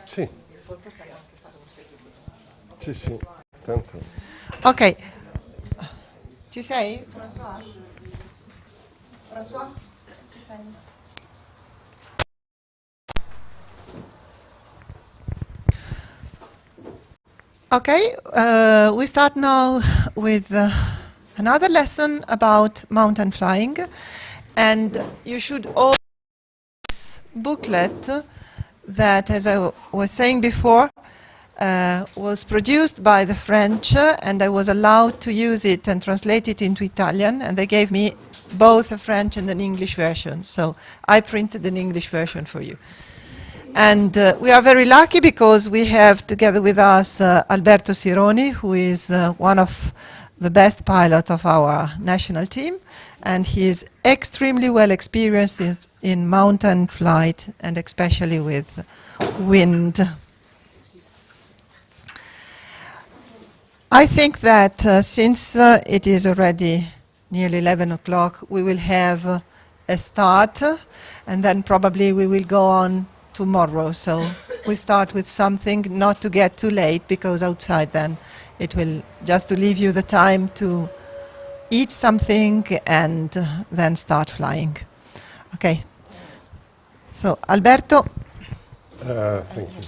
Sì. Sì, sì, tanto. Ok. Ci sei, François? François? Ci sei? Okay, we start now with another lesson about mountain flying, and you should all this booklet that, as I was saying before, was produced by the French, and I was allowed to use it and translate it into Italian, and they gave me both a French and an English version, so I printed an English version for you. And we are very lucky because we have together with us Alberto Sironi, who is one of the best pilots of our national team, and he is extremely well experienced in mountain flight and especially with wind. I think that since it is already nearly 11 o'clock, we will have a start, and then probably we will go on tomorrow. So we start with something, not to get too late, because outside then it will just to leave you the time to eat something and then start flying. Okay. So Alberto. Thank you.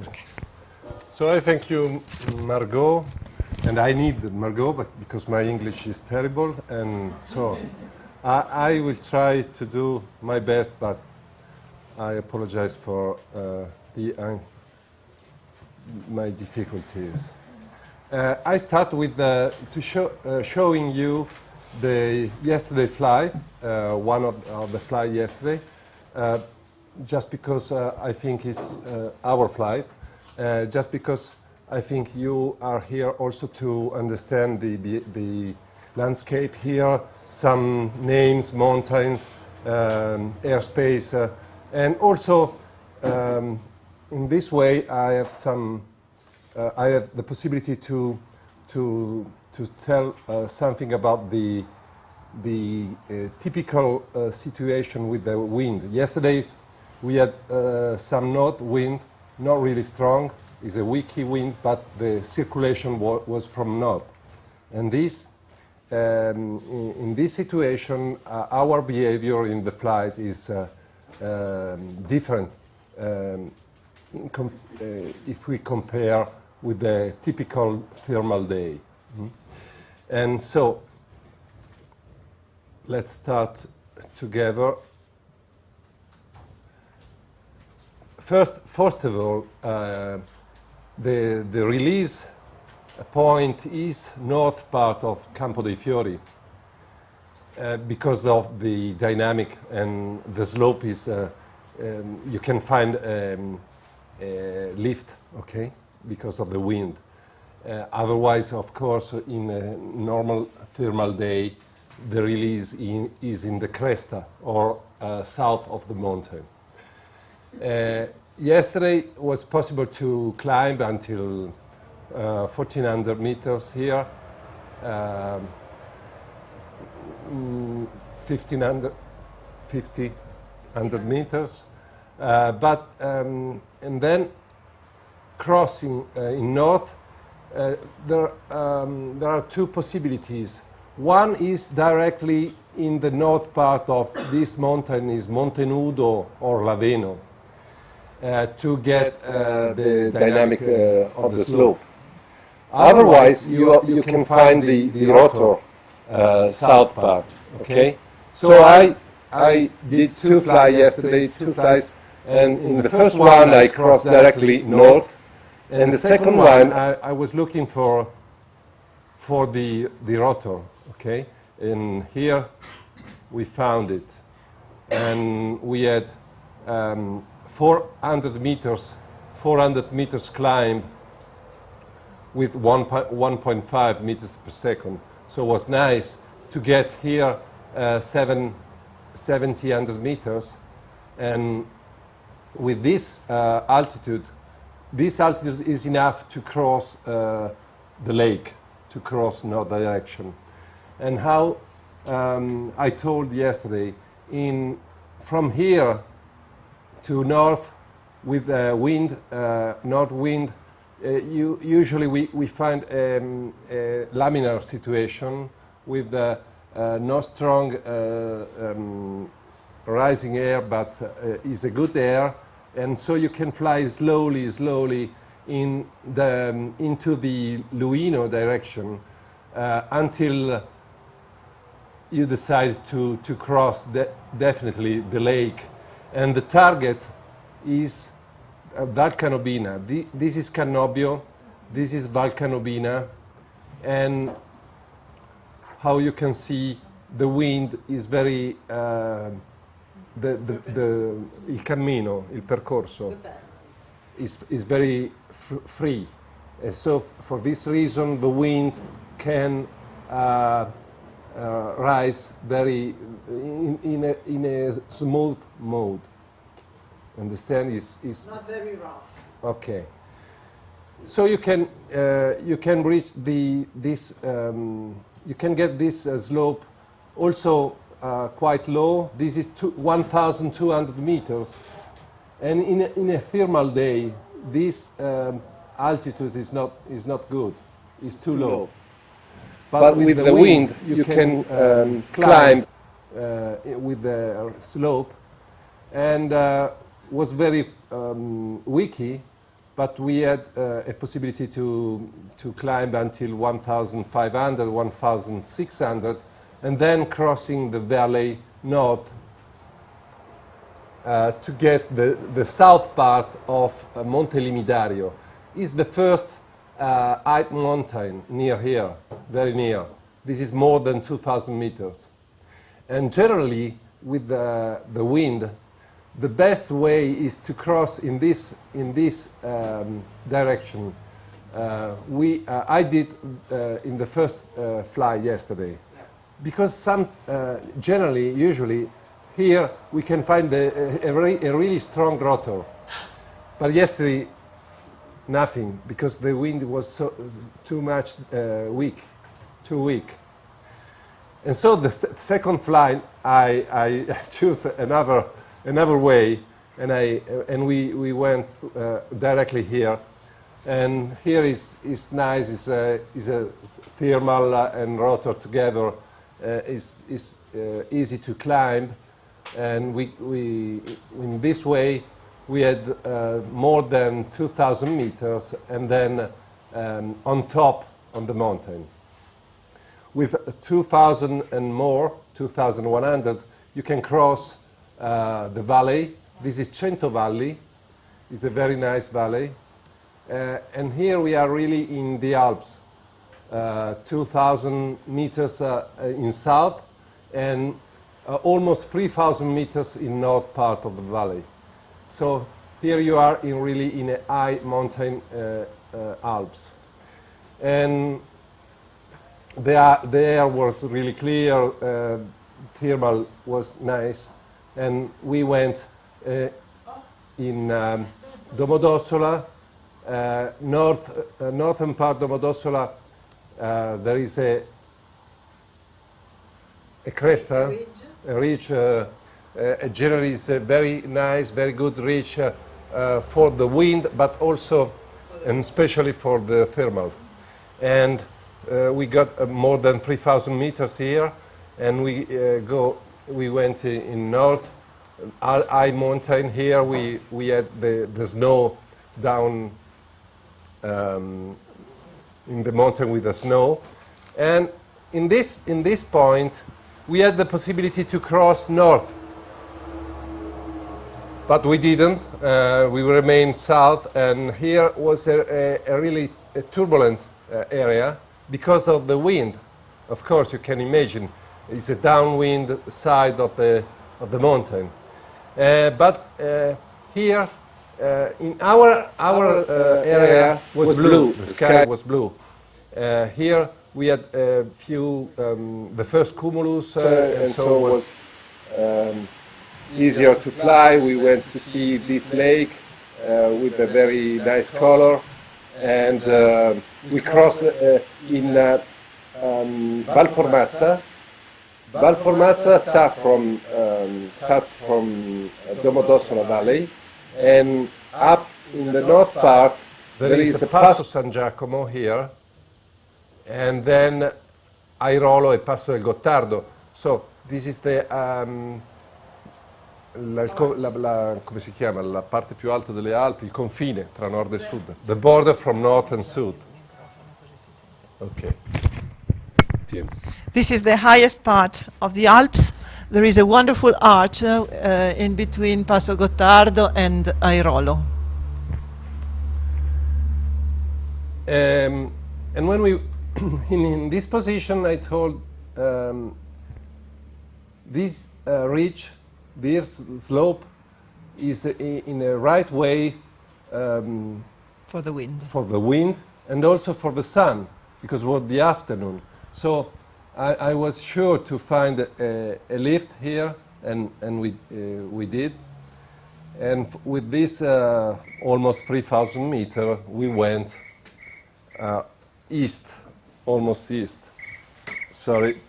Okay. So I thank you, Margot, and I need Margot, but because my English is terrible, and so I will try to do my best, but I apologize for my difficulties. I start with showing you the yesterday flight, one of the flight yesterday, just because I think it's our flight, just because I think you are here also to understand the landscape here, some names, mountains, airspace, and also in this way I have I have the possibility to tell something about the typical situation with the wind. Yesterday we had some north wind, not really strong. It's a weak wind, but the circulation was from north. And this, in this situation, our behavior in the flight is different if we compare with the typical thermal day. And so, let's start together. First of all, the release point is north part of Campo dei Fiori because of the dynamic, and the slope is you can find lift, okay, because of the wind. Otherwise, of course, in a normal thermal day, the release is in the cresta or south of the mountain. Yesterday was possible to climb until 1,400 meters here, 1,500 meters, but and then crossing in north, there are two possibilities. One is directly in the north part of this mountain, is Monte Nudo or Laveno, to get the dynamic of the slope. Otherwise, you can find the rotor south part. Okay, so I did two flights yesterday, and in the first one I crossed directly north, and the second one I was looking for the rotor. Okay, and here we found it, and we had 400 meters climb with 1.5 meters per second. So it was nice to get here 700 meters, and with this altitude is enough to cross the lake, to cross north direction. And how I told yesterday, from here to north with wind, north wind, usually we find a laminar situation with no strong rising air, but is a good air, and so you can fly slowly into the Luino direction until you decide to cross definitely the lake, and the target is Valcanobina. This is Cannobio, this is Valcanobina, and how you can see the wind is very il cammino, il percorso is very free, and so for this reason the wind can rise very in a smooth mode. Understand? Is not very rough. Okay. So you can reach this you can get this slope also quite low. This is 1,200 meters, and in a thermal day, this altitude is not good. It's too low. But with the wind, you can climb with the slope, and was very wiki, but we had a possibility to climb until 1,500, 1,600, and then crossing the valley north to get the south part of Monte Limidario. It's the first high mountain near here, very near. This is more than 2,000 meters. And generally, with the wind, the best way is to cross in this direction. I did in the first fly yesterday, because usually here we can find a really strong rotor, but yesterday nothing, because the wind was too weak. And so the second flight, I choose another way, and we went directly here, and here is nice. Is a thermal and rotor together. Is easy to climb, and we in this way we had more than 2,000 meters, and then on top on the mountain. With 2,000 and more, 2,100, you can cross the valley. This is Cento Valli. It's a very nice valley. And here we are really in the Alps, 2,000 meters in south, and almost 3,000 meters in north part of the valley. So here you are really in a high mountain Alps. And the air was really clear, thermal was nice, and we went in Domodossola, northern part Domodossola. There is a cresta, a ridge. Generally, is a very nice, very good ridge for the wind, but also and especially for the thermal. And we got more than 3,000 meters here, and we went in north, high mountain. Here we had the snow down in the mountain with the snow, and in this point we had the possibility to cross north, but we didn't. We remained south, and here was a really turbulent area because of the wind. Of course, you can imagine it's a downwind side of the mountain. But here in our area was blue. The sky was blue. Here we had a few the first cumulus, and so it was easier to fly. We went to see this lake with a very nice color, and we crossed in Valformazza. Valformazza starts from Domodossola Valley, and up in the north part there is a Passo San Giacomo here, and then Airolo e Passo del Gottardo. So this is the come si chiama? La parte più alta delle Alpi, il confine tra nord e sud. The border from north and south. Okay. This is the highest part of the Alps. There is a wonderful arch in between Passo Gottardo and Airolo. And when we, in this position, I told this ridge, this slope, is in a right way For the wind, and also for the sun, because it was the afternoon. So I was sure to find a lift here, and we did. And with this almost 3,000 meters, we went east, almost east. Sorry.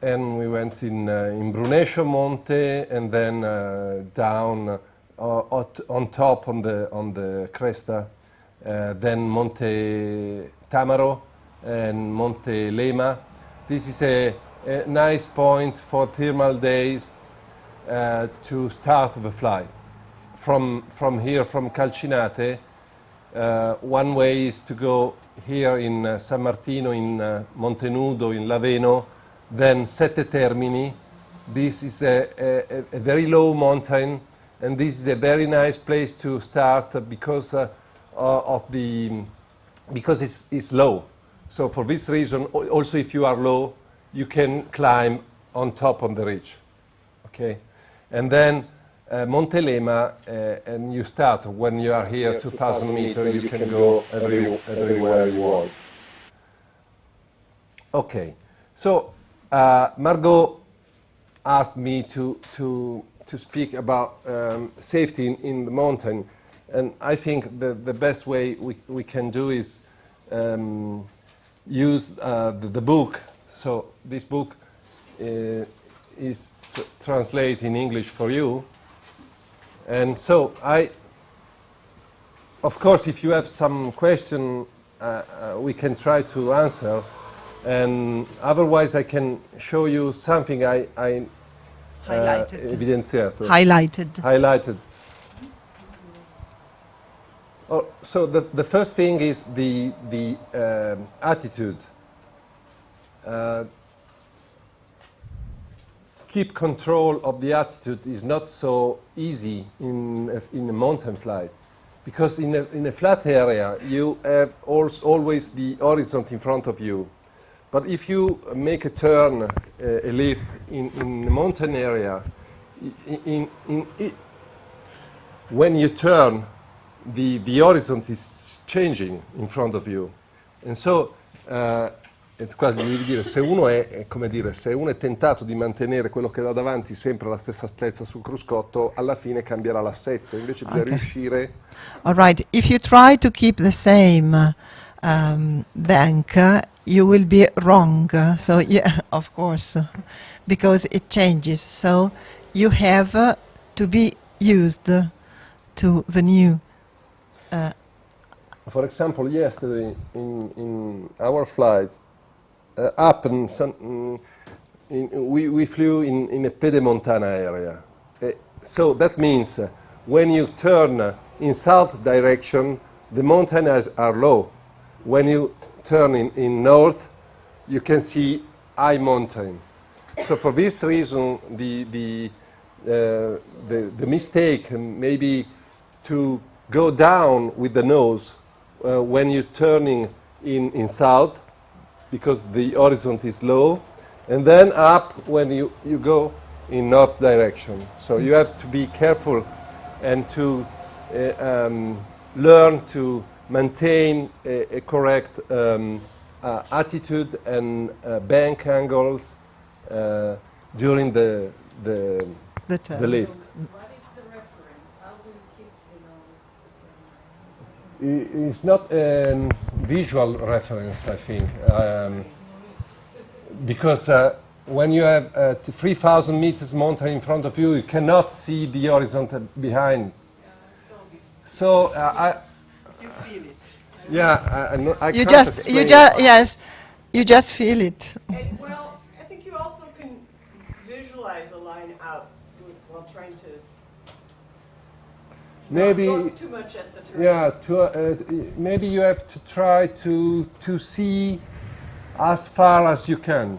And we went in Brunescio Monte, and then down on top on the cresta, then Monte Tamaro and Monte Lema. This is a nice point for thermal days to start the flight. From here, from Calcinate, one way is to go here in San Martino, in Montenudo, in Laveno, then Sette Termini. This is a very low mountain, and this is a very nice place to start because it's low. So for this reason, also if you are low, you can climb on top of the ridge. Okay, and then Monte Lema, and you start when you are here, 2,000 meters. You can go everywhere you want. Okay, so Margot asked me to speak about safety in the mountain, and I think the best way we can do is use the book. So this book is translated in English for you, and so of course, if you have some question, we can try to answer. And otherwise, I can show you something I evidenziato. Highlighted. Oh, so the first thing is the attitude. Keep control of the attitude is not so easy in a mountain flight, because in a flat area you have always the horizon in front of you. But if you make a turn, a lift in a mountain area, when you turn, the horizon is changing in front of you. And so, quasi devi dire, se uno è tentato di mantenere quello che dà davanti sempre alla stessa altezza sul cruscotto, alla fine cambierà l'assetto. Invece bisogna riuscire. All right. If you try to keep the same bank, you will be wrong. So yeah, of course, because it changes. So you have to be used to the new. For example, yesterday in our flights up we flew in a pedemontana area. So that means when you turn in south direction, the mountains are low. When you turn in north, you can see high mountain. So for this reason, the mistake may be to go down with the nose when you're turning in south, because the horizon is low, and then up when you go in north direction. So you have to be careful and to learn to maintain a correct attitude and bank angles during the lift. What is the reference? How do you keep, the same it's not a visual reference, I think, because when you have 3,000 meters mountain in front of you, you cannot see the horizon behind. So You feel it. yeah, I You can't just, explain you it. just, yes, you just feel it. And, well, I think you also can visualize a line out while trying to Maybe not look too much at the terrain. yeah, maybe you have to try to see as far as you can,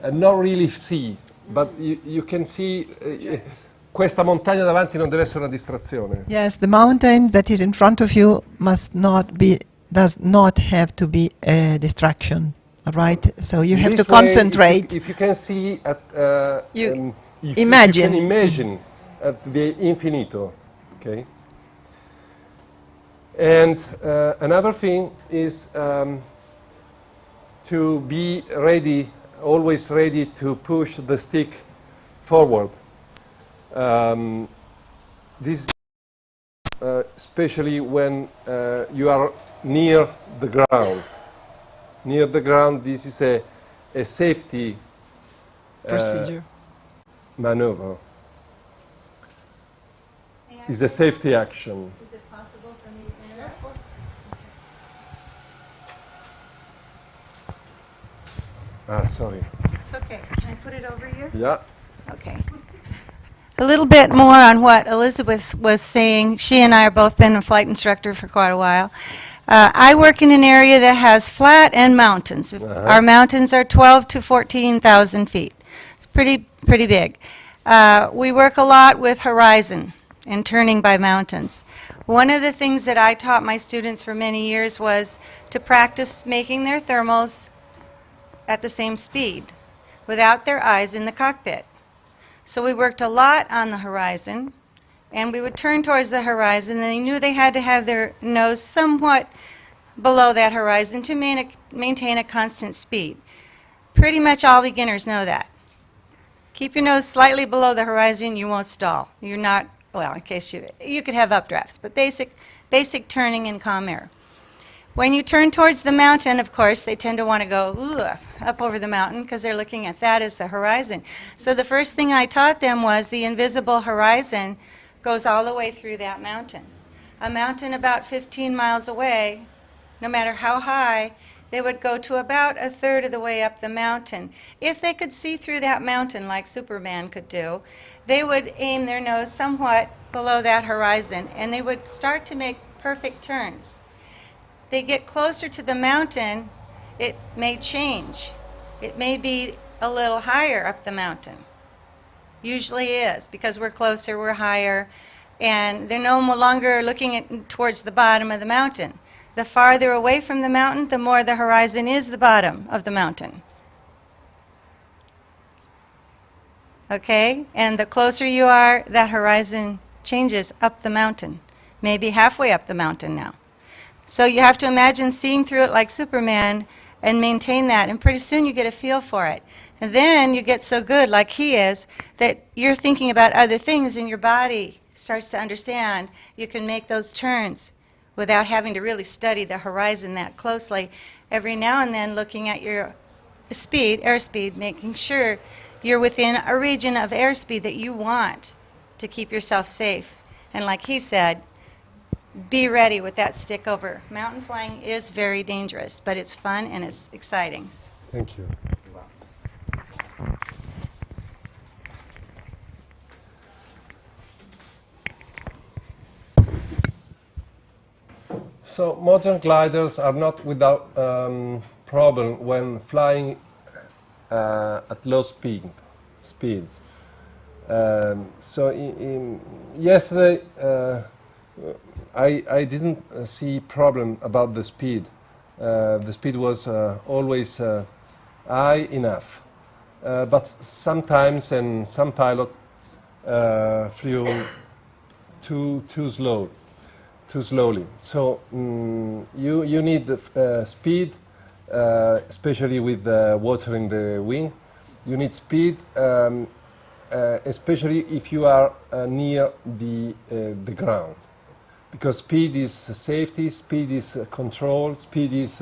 and not really see, but you can see. Questa montagna davanti non deve essere una distrazione. Yes, the mountain that is in front of you does not have to be a distraction. All right, so you In have to this way, concentrate. if you can see at, You if imagine. you can imagine at the infinito, okay. And another thing is to be ready, always ready to push the stick forward. This, especially when you are near the ground. Near the ground, this is a safety Procedure. maneuver. It's a safety action. Is it possible for me to interrupt? Of course. Sorry. It's okay. Can I put it over here? Yeah. Okay. A little bit more on what Elizabeth was saying. She and I have both been a flight instructor for quite a while. I work in an area that has flat and mountains. Our mountains are 12 to 14,000 feet. It's pretty big. We work a lot with horizon and turning by mountains. One of the things that I taught my students for many years was to practice making their thermals at the same speed without their eyes in the cockpit. So we worked a lot on the horizon, and we would turn towards the horizon, and they knew they had to have their nose somewhat below that horizon to maintain a constant speed. Pretty much all beginners know that. Keep your nose slightly below the horizon, you won't stall. You're not, well, in case you could have updrafts, but basic turning in calm air. When you turn towards the mountain, of course, they tend to want to go up over the mountain because they're looking at that as the horizon. So the first thing I taught them was the invisible horizon goes all the way through that mountain. A mountain about 15 miles away, no matter how high, they would go to about a third of the way up the mountain. If they could see through that mountain like Superman could do, they would aim their nose somewhat below that horizon, and they would start to make perfect turns. They get closer to the mountain, it may change. It may be a little higher up the mountain. Usually is, because we're closer, we're higher, and they're no longer looking towards the bottom of the mountain. The farther away from the mountain, the more the horizon is the bottom of the mountain. Okay? And the closer you are, that horizon changes up the mountain, maybe halfway up the mountain now. So you have to imagine seeing through it like Superman and maintain that, and pretty soon you get a feel for it. And then you get so good, like he is, that you're thinking about other things and your body starts to understand you can make those turns without having to really study the horizon that closely. Every now and then looking at your speed, airspeed, making sure you're within a region of airspeed that you want to keep yourself safe. And like he said, be ready with that stick over. Mountain flying is very dangerous, but it's fun and it's exciting. Thank you. So modern gliders are not without problem when flying at low speeds. Yesterday I didn't see problem about the speed. The speed was always high enough, but sometimes and some pilots flew too slowly. So you need speed, especially with water in the wing. You need speed, especially if you are near the ground. Because speed is safety, speed is control, speed is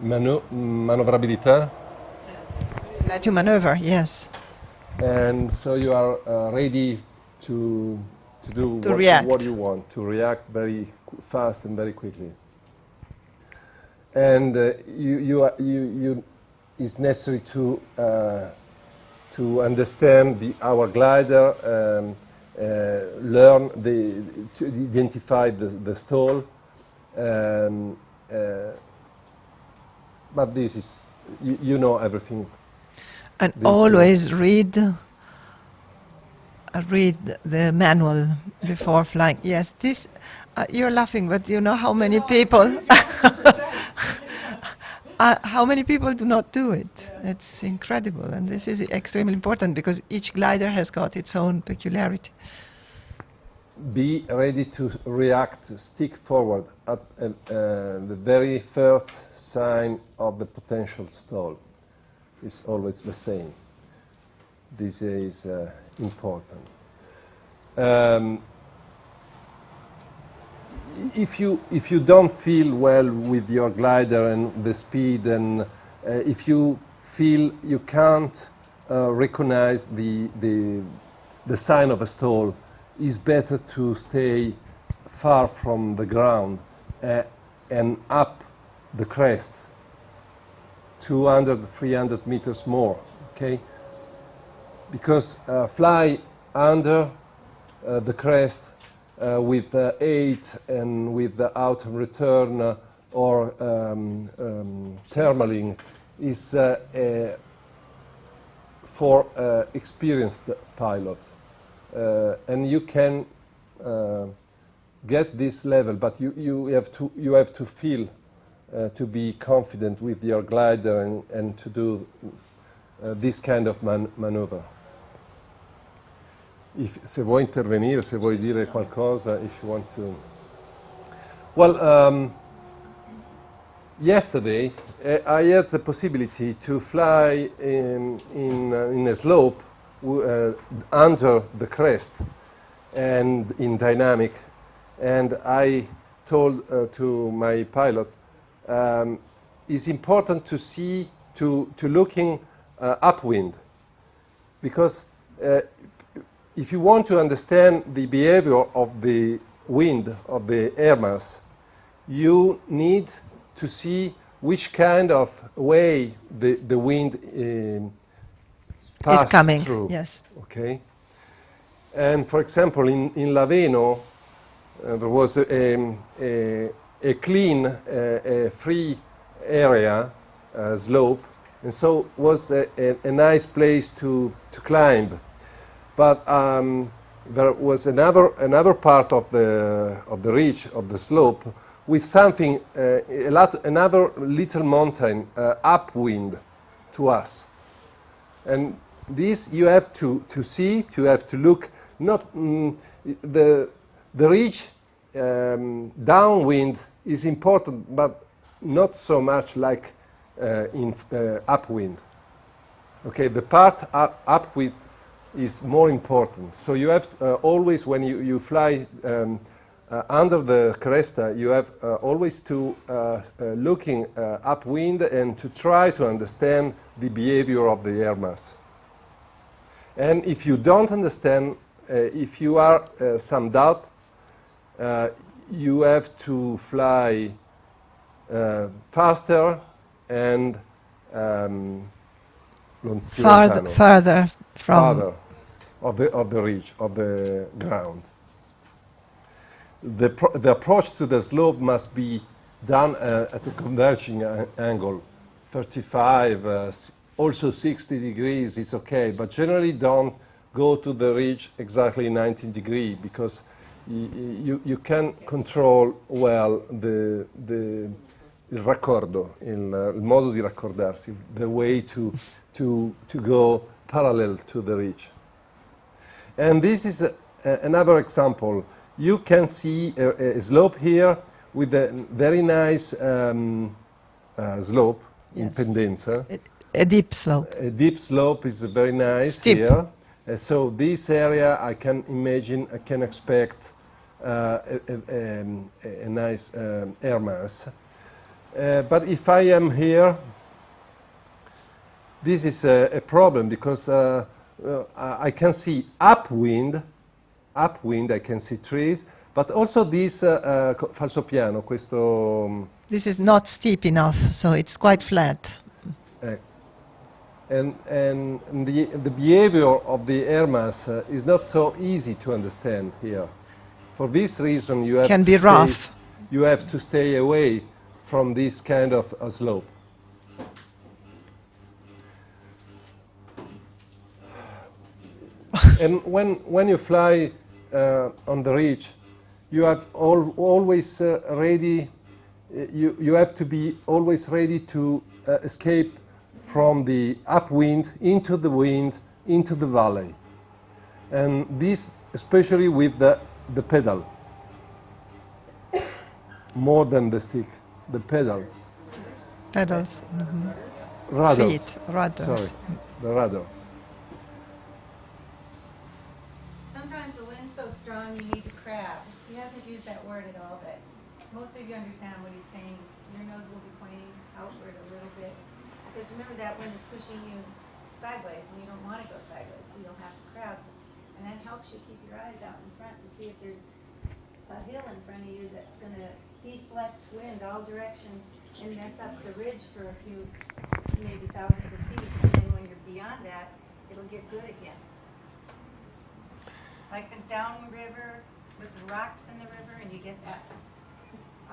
maneuverability, Let you maneuver, yes. and so you are ready to do To react. what you want, to react very fast and very quickly. And you it's necessary to understand our glider, learn to identify the stall. But this is you know everything. And These always read the manual before flying. Yes, this, you're laughing, but you know how many people, how many people do not do it. It's incredible, and this is extremely important because each glider has got its own peculiarity. Be ready to react, stick forward at the very first sign of the potential stall. Is always the same. This is important. If you don't feel well with your glider and the speed, and if you feel you can't recognize the sign of a stall, it's better to stay far from the ground and up the crest, 200, 300 meters more, okay? Because fly under the crest with 8 and with the out and return or thermaling is for experienced pilot. And you can get this level, but you have to feel to be confident with your glider and to do this kind of maneuver. Se vuoi intervenire, se vuoi dire qualcosa, if you want to. Well, yesterday I had the possibility to fly in a slope under the crest and in dynamic, and I told to my pilots, it's important to see, to looking upwind, because if you want to understand the behavior of the wind, of the air mass, you need to see which kind of way the wind passes coming, through. yes. Okay. And for example, in Laveno, there was a clean, free area, slope, and so was a nice place to climb. But there was another part of the ridge of the slope with something another little mountain upwind to us, and this you have to see. You have to look. Not the ridge downwind is important, but not so much like in upwind. Okay, the part upwind is more important. So you have always, when you fly under the cresta, you have always to looking upwind and to try to understand the behavior of the air mass. And if you don't understand, if you are some doubt, you have to fly faster and farther from of the ridge, of the ground. The approach to the slope must be done at a converging angle, 35, also 60 degrees is okay, but generally don't go to the ridge exactly 90 degrees, because you can control well il raccordo, il modo di raccordarsi, the way to go parallel to the ridge. And this is another example. You can see a slope here with a very nice slope, in pendenza. A deep slope. A deep slope is very nice Steep. here. So this area, I can imagine, I can expect a nice air mass. But if I am here, this is a problem because I can see upwind, I can see trees, but also this falsopiano, questo... This is not steep enough, so it's quite flat. And the behavior of the air mass is not so easy to understand here. For this reason, you have Can to be stay, rough. You have to stay away from this kind of slope. And when you fly on the ridge, you have always ready. You have to be always ready to escape from the upwind into the wind into the valley, and this especially with the pedal more than the stick. The pedal. Pedals. Rudders. Feet. Rudders. Sorry, the rudders. Sometimes the wind's so strong you need to crab. He hasn't used that word at all, but most of you understand what he's saying. Your nose will be pointing outward a little bit. Because remember, that wind is pushing you sideways, and you don't want to go sideways, so you'll have to crab. And that helps you keep your eyes out in front to see if there's a hill in front of you that's going to deflect wind all directions and mess up the ridge for a few, maybe thousands of feet. And then when you're beyond that, it'll get good again. Like a downriver with the rocks in the river, and you get that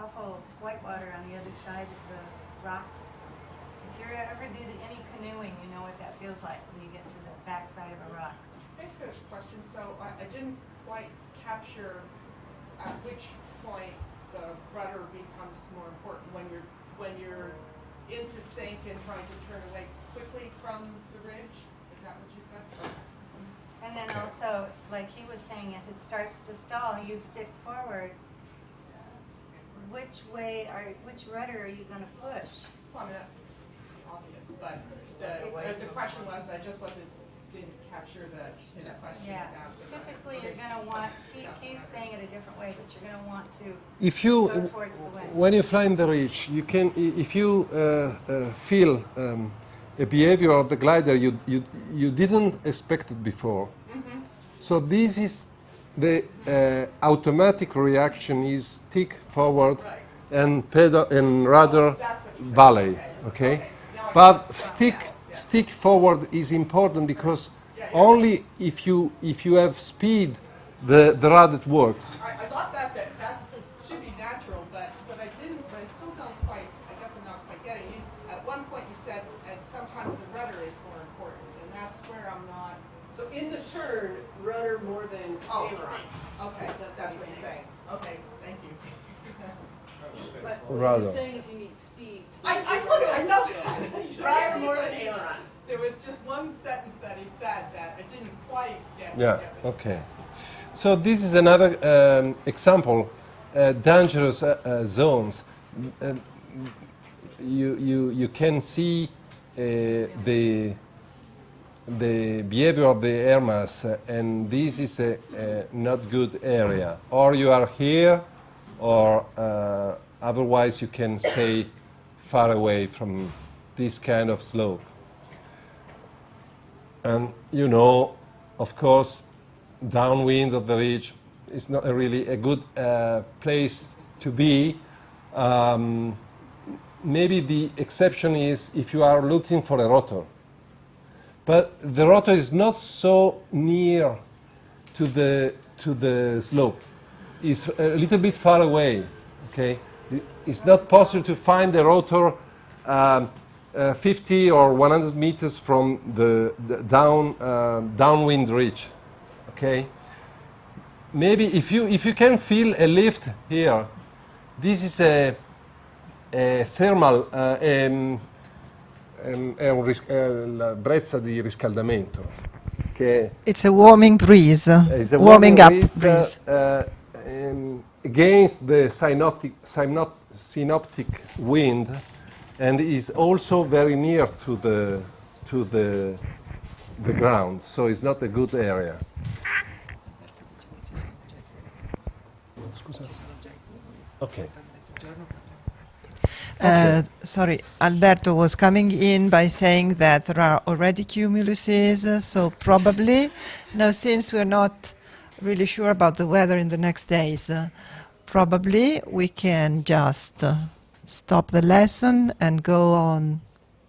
awful whitewater on the other side of the rocks. If you ever did any canoeing, you know what that feels like when you get to the backside of a rock. I have a question. So I didn't quite capture at which point the rudder becomes more important when you're into sync and trying to turn away quickly from the ridge. Is that what you said? And then also, like he was saying, if it starts to stall, you stick forward. Which rudder are you going to push? Well, I mean, that's obvious, but the question was, I just didn't capture his question. Yeah. about the rudder. Typically, you're going to want, he's saying it a different way, but you're going to want to If you, go towards the wind. when you fly in the ridge, you can, if you feel a behavior of the glider you didn't expect it before. So this is the automatic reaction is stick forward and pedal and rudder valley. Okay, but stick forward is important because only if you have speed the rudder works. I thought that should be natural, but I didn't. But I still don't quite. I guess I'm not quite getting. At one point you said, and sometimes the rudder is more important, and that's where I'm not. So in the turn, rudder more than aileron. Okay, that's what you're saying. Okay, thank you. But Rudder. what you're saying is you need speed. So I know that. Rudder more than aileron. There was just one sentence that he said that I didn't quite get. Yeah. what he Okay. said. So this is another example. Dangerous zones. You can see the behavior of the air mass, and this is a not good area. Or you are here, or otherwise you can stay far away from this kind of slope. And you know, of course, downwind of the ridge is not really a good place to be. Maybe the exception is if you are looking for a rotor. But the rotor is not so near to the slope. It's a little bit far away. Okay, it's not possible to find the rotor 50 or 100 meters from the downwind ridge. Okay. Maybe if you can feel a lift here, this is a thermal la brezza di riscaldamento. Che It's a warming breeze. is a Warming up breeze, breeze. against the synoptic wind, and is also very near to the ground. So it's not a good area. Okay. Sorry, Alberto was coming in by saying that there are already cumuluses, so probably, now since we're not really sure about the weather in the next days, probably we can just stop the lesson and go on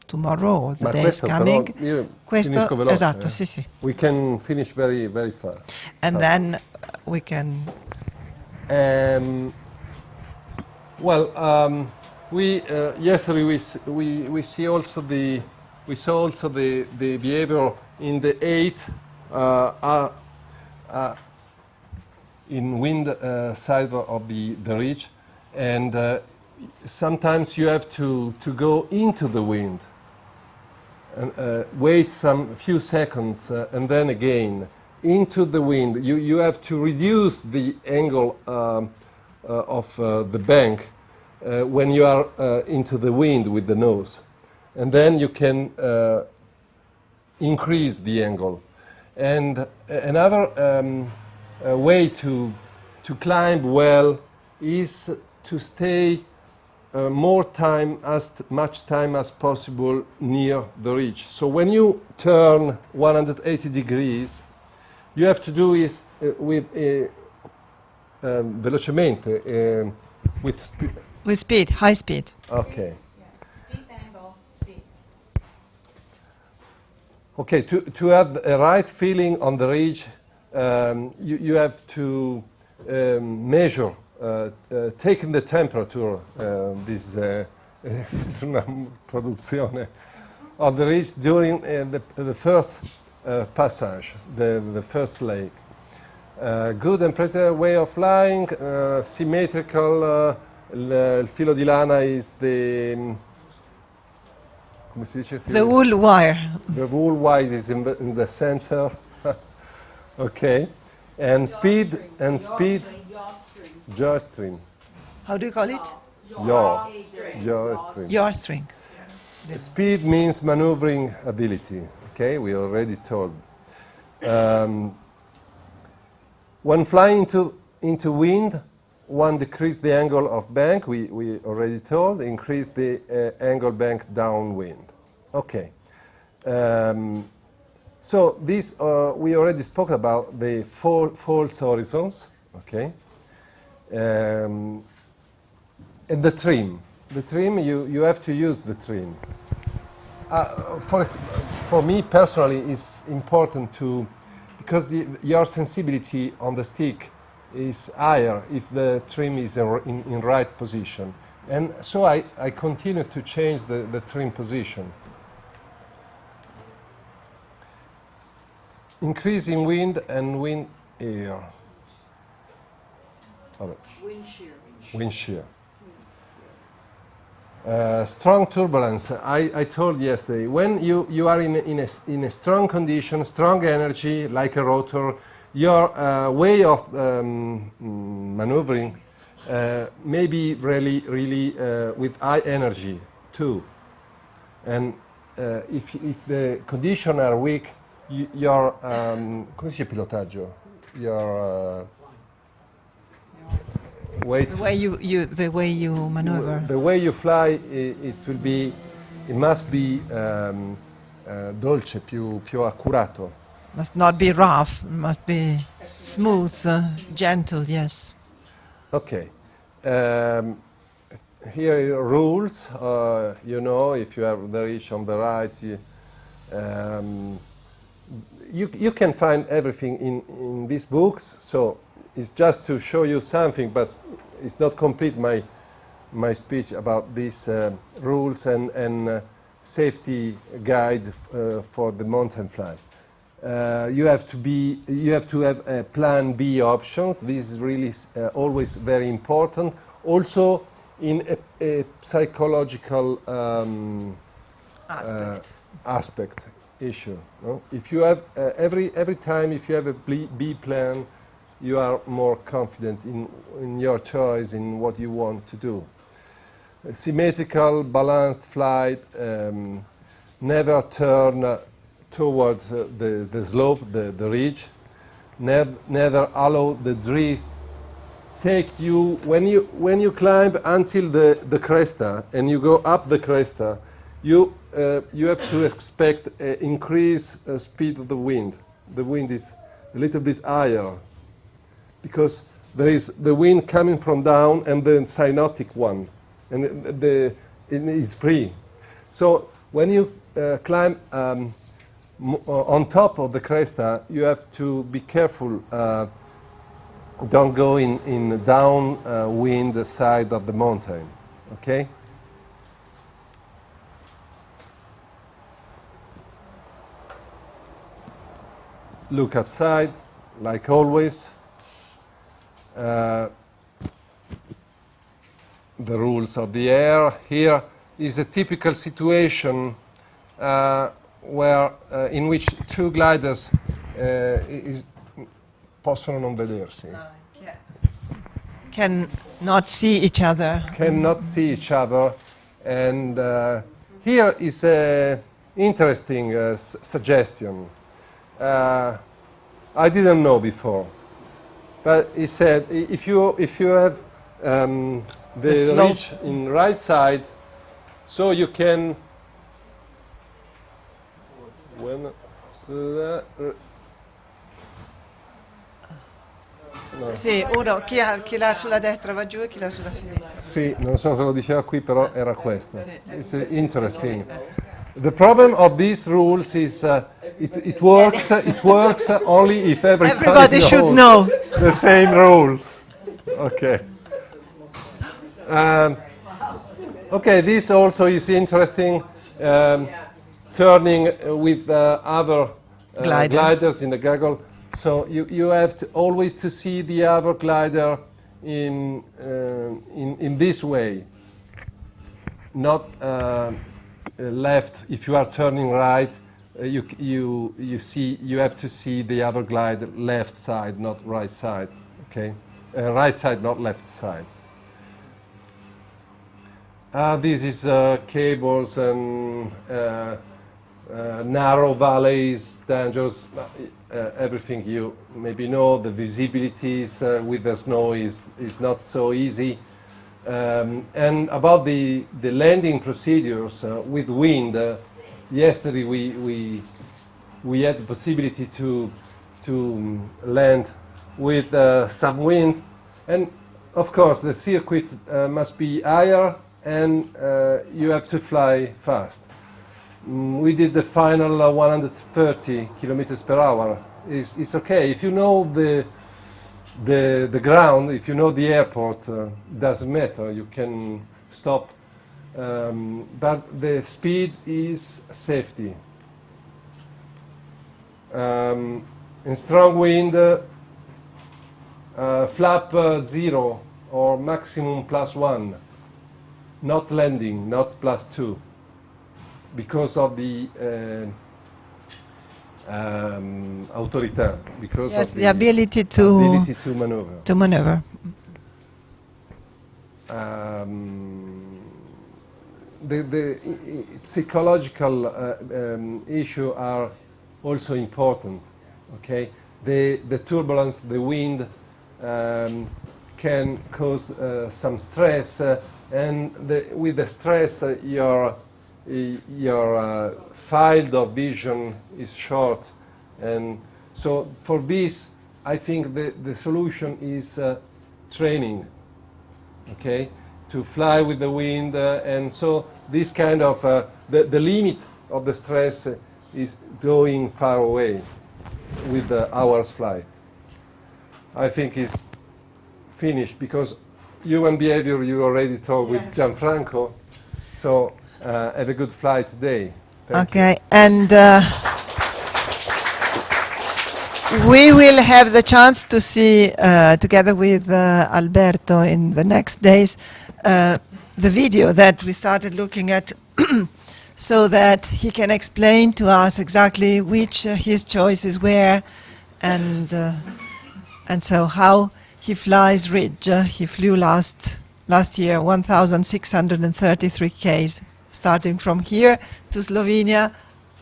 tomorrow or the Ma days questo coming. però io Questo, finisco veloce. esatto, sì, sì. We can finish very, very fast. And then we can... We yesterday we saw also the behavior in the 8 in wind side of the ridge, and sometimes you have to go into the wind and wait some few seconds and then again into the wind. You have to reduce the angle of the bank when you are into the wind with the nose, and then you can increase the angle. And another way to climb well is to stay much time as possible near the ridge. So when you turn 180 degrees, you have to do is with velocemente With speed, high speed. Okay. Steep angle, speed. Okay, to have a right feeling on the ridge, you have to measure, taking the temperature, this una traduzione, of the ridge during the first passage, the first leg. Good and precise way of flying, symmetrical, il filo di lana is the, come si dice? The wool wire. The wool wire is in the center. Okay, and speed yaw string. How do you call it? Yaw string. Yaw string. Speed means maneuvering ability. Okay, we already told. When flying into wind, one decrease the angle of bank. We already told. Increase the angle bank downwind. Okay. So this we already spoke about the false horizons. Okay. And the trim. The trim, you have to use the trim. For me personally, it's important to, because your sensibility on the stick is higher if the trim is in right position. And so I continue to change the trim position. Increase in wind and wind air. Wind shear. Strong turbulence. I told yesterday, when you are in a strong condition, strong energy, like a rotor, your way of maneuvering may be really with high energy too. And if the conditions are weak, your come si dice pilotaggio? Your weight. The way you maneuver. The way you fly, it must be dolce, più accurato. Must not be rough, must be smooth, gentle, yes. Okay. Here are rules. If you have the ridge on the right, you can find everything in these books. So it's just to show you something, but it's not complete my speech about these rules and safety guides for the mountain flight. You have to have a plan B options. This is really always very important. Also, in a psychological aspect issue. No? If you have every time, if you have a B plan, you are more confident in your choice, in what you want to do. Symmetrical, balanced flight. Never turn towards the slope, the ridge. Never allow the drift take you when you climb until the cresta and you go up the cresta, you have to expect increase speed of the wind. The wind is a little bit higher because there is the wind coming from down and the cyanotic one, and it is free. So when you climb on top of the cresta, you have to be careful. Don't go in downwind side of the mountain, okay? Look outside, like always. The rules of the air. Here is a typical situation where in which two gliders possono non vedersi. Can not see each other. Cannot see each other, and here is a interesting suggestion. I didn't know before, but he said if you have the slope ridge in right side, so you can Sì, uno, chi l'ha sulla destra va giù e chi l'ha sulla sinistra. Sì, non so se lo diceva qui, però era questo. It's interesting. The problem of these rules is it works only if Everybody should knows know. the same rule. Okay. Okay, this also is interesting. Turning with other gliders in the goggle. So you have to always to see the other glider in this way, not left. If you are turning right, you have to see the other glider left side, not right side. Okay, right side, not left side. This is cables and narrow valleys, dangerous. Everything you maybe know, the visibilities with the snow is not so easy. And about the landing procedures with wind, yesterday we had the possibility to land with some wind, and of course the circuit must be higher and you have to fly fast. We did the final 130 kilometers per hour. It's okay if you know the ground. If you know the airport, doesn't matter. You can stop, but the speed is safety. In strong wind, flap 0 or maximum +1. Not landing, not +2. Because of the autorità, because Yes, of the ability to maneuver. to maneuver. The psychological issue are also important. Okay, the turbulence, the wind can cause some stress, and with the stress, your field of vision is short, and so for this I think the solution is training, okay, to fly with the wind, and so this kind of the limit of the stress is going far away with the hour's flight. I think it's finished because human behavior you already talked with Gianfranco, so have a good flight today. Thank you. Okay, and we will have the chance to see, together with Alberto in the next days, the video that we started looking at so that he can explain to us exactly which his choices were, and so how he flies ridge. He flew last year 1,633 Ks, starting from here to Slovenia,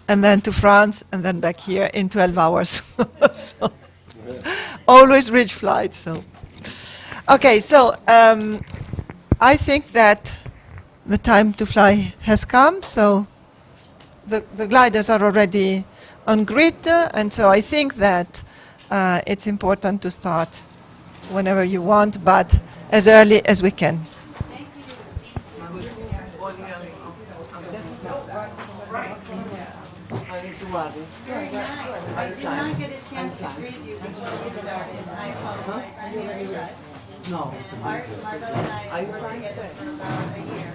and then to France, and then back here in 12 hours. So, always ridge flight. So, Okay, so I think that the time to fly has come. So the gliders are already on grid, and so I think that it's important to start whenever you want, but as early as we can. Very nice. I did not get a chance to greet you before we started. I apologize. I'm Mary Trust. No. Margot and I worked together for about a year.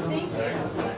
Thank you.